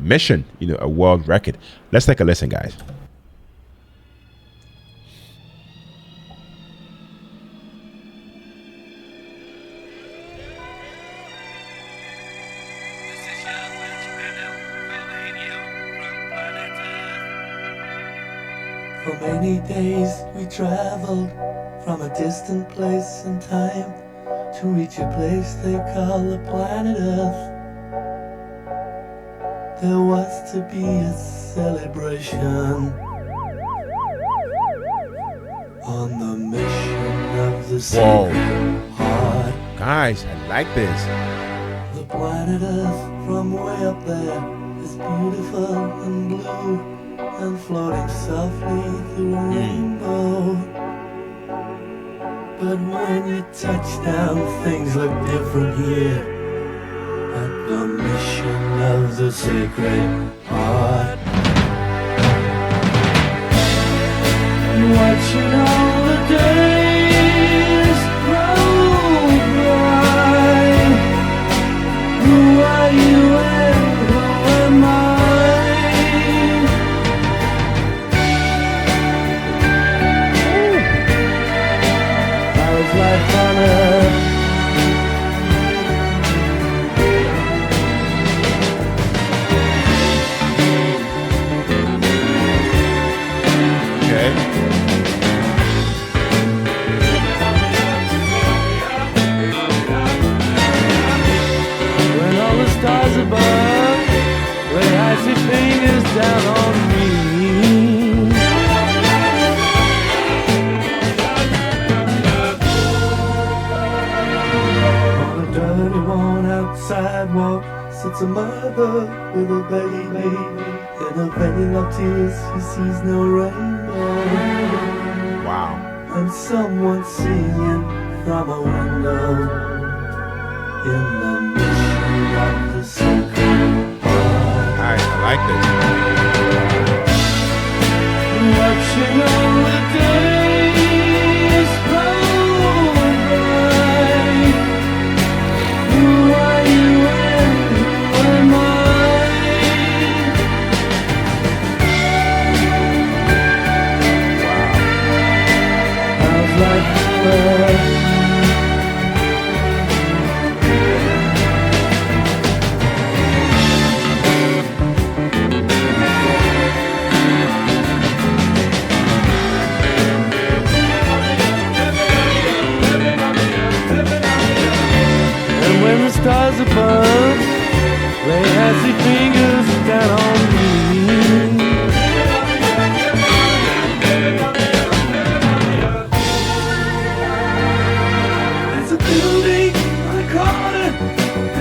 Mission, a world record. Let's take a listen, guys. For many days we traveled from a distant place and time to reach a place they call the planet Earth. There was to be a celebration on the mission of the sacred heart. Guys, I like this. The planet Earth from way up there is beautiful and blue and floating softly through a rainbow. But when you touch down, things look different here at the mission of the sacred heart. And watching all the days roll by. Who are you and who am I? Life on earth. Okay. When all the stars above lay icy fingers down on me. Sidewalk sits a mother with a baby. In a vein of tears, she sees no rainbow. Wow. And someone singing from a window in the mission of the sacred heart. Nice, I like this. Watching all the days roll by. Who are you and who am I? How's life on earth? When the stars above lay icy fingers down on me. There's a building on a corner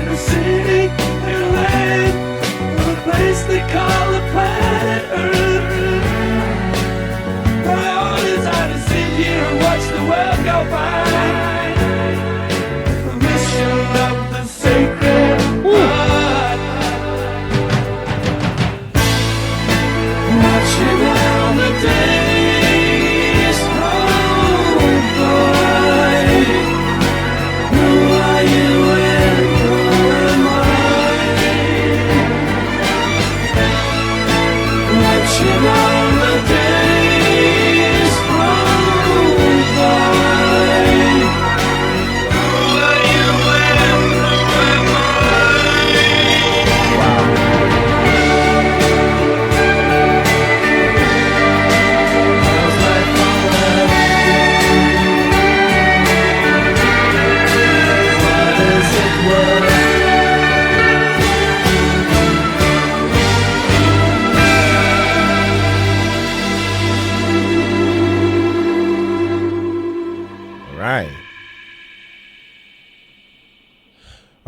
in a city in a land or a place they call the planet Earth. My orders are to sit here and watch the world go by. Of the sacred heart. Watching all the days roll by. Who are you and who am I? Watching all the days roll by.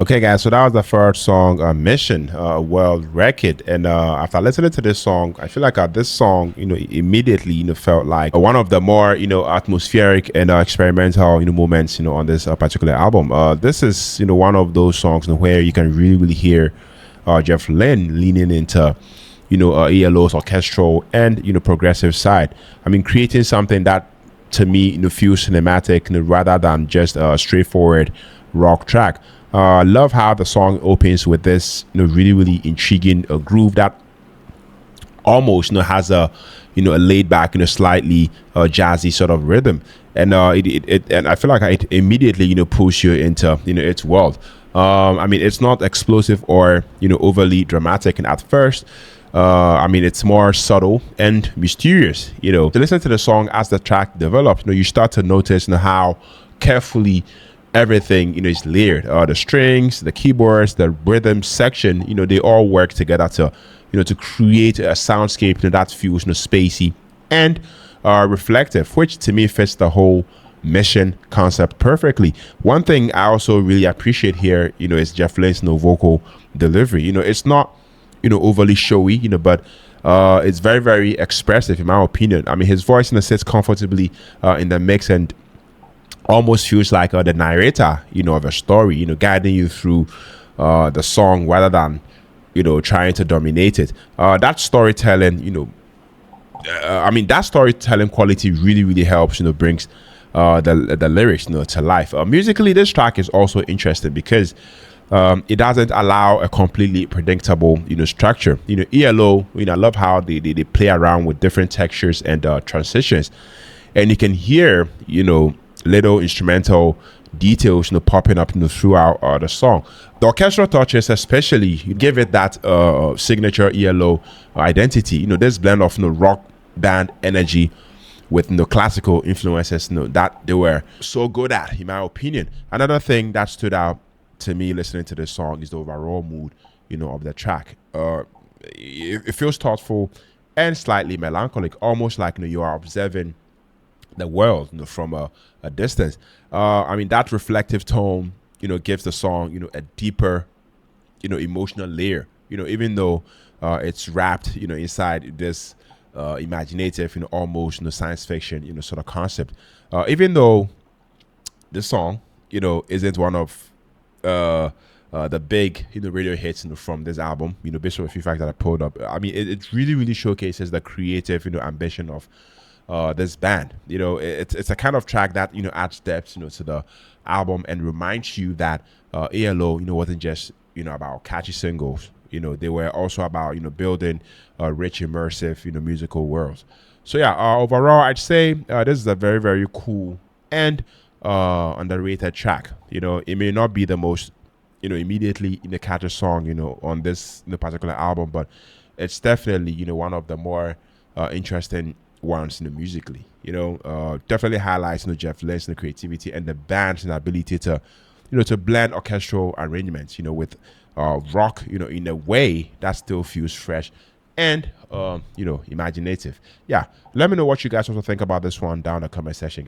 Okay, guys, so that was the first song, Mission, world record. And after listening to this song, I feel like this song, immediately, felt like one of the more, atmospheric and experimental, moments, on this particular album. This is, one of those songs where you can really hear Jeff Lynne leaning into, ELO's orchestral and, progressive side. I mean, creating something that, to me, feels cinematic, rather than just a straightforward rock track. Love how the song opens with this, really, really intriguing groove that almost, has a, a laid back, slightly jazzy sort of rhythm. And and I feel like it immediately, pulls you into, its world. I mean, it's not explosive or, overly dramatic. And at first, I mean, it's more subtle and mysterious. To listen to the song as the track develops, you start to notice, how carefully everything, is layered. The strings, the keyboards, the rhythm section, they all work together to, to create a soundscape, that feels, spacey and reflective, which to me fits the whole mission concept perfectly. One thing I also really appreciate here, is Jeff Lynne's vocal delivery. It's not, overly showy, but it's very, very expressive in my opinion. I mean, his voice, sits comfortably in the mix and almost feels like the narrator, of a story, guiding you through the song rather than, trying to dominate it. That storytelling, I mean, that storytelling quality really, really helps, brings the lyrics, to life. Musically, this track is also interesting because it doesn't allow a completely predictable, structure. ELO, I love how they play around with different textures and transitions, and you can hear, little instrumental details, popping up, throughout the song. The orchestral touches, especially, give it that signature ELO identity. This blend of rock band energy with classical influences, that they were so good at, in my opinion. Another thing that stood out to me listening to this song is the overall mood, of the track. It feels thoughtful and slightly melancholic, almost like you are observing the world, from a distance. I mean, that reflective tone, gives the song, a deeper, emotional layer. Even though it's wrapped, inside this imaginative, almost, science fiction, sort of concept. Even though this song, isn't one of the big, radio hits, from this album, based on a few facts that I pulled up. I mean, it really, really showcases the creative, ambition of this band. It's a kind of track that adds depth, to the album and reminds you that ELO, wasn't just about catchy singles. They were also about building a rich, immersive, musical worlds. So yeah, overall, I'd say this is a very, very cool and underrated track. It may not be the most immediately in the catchy song on this particular album, but it's definitely one of the more interesting ones musically. Definitely highlights Jeff Lynne's creativity and the band's ability to to blend orchestral arrangements with rock in a way that still feels fresh and imaginative. Yeah, let me know what you guys also think about this one down in the comment section.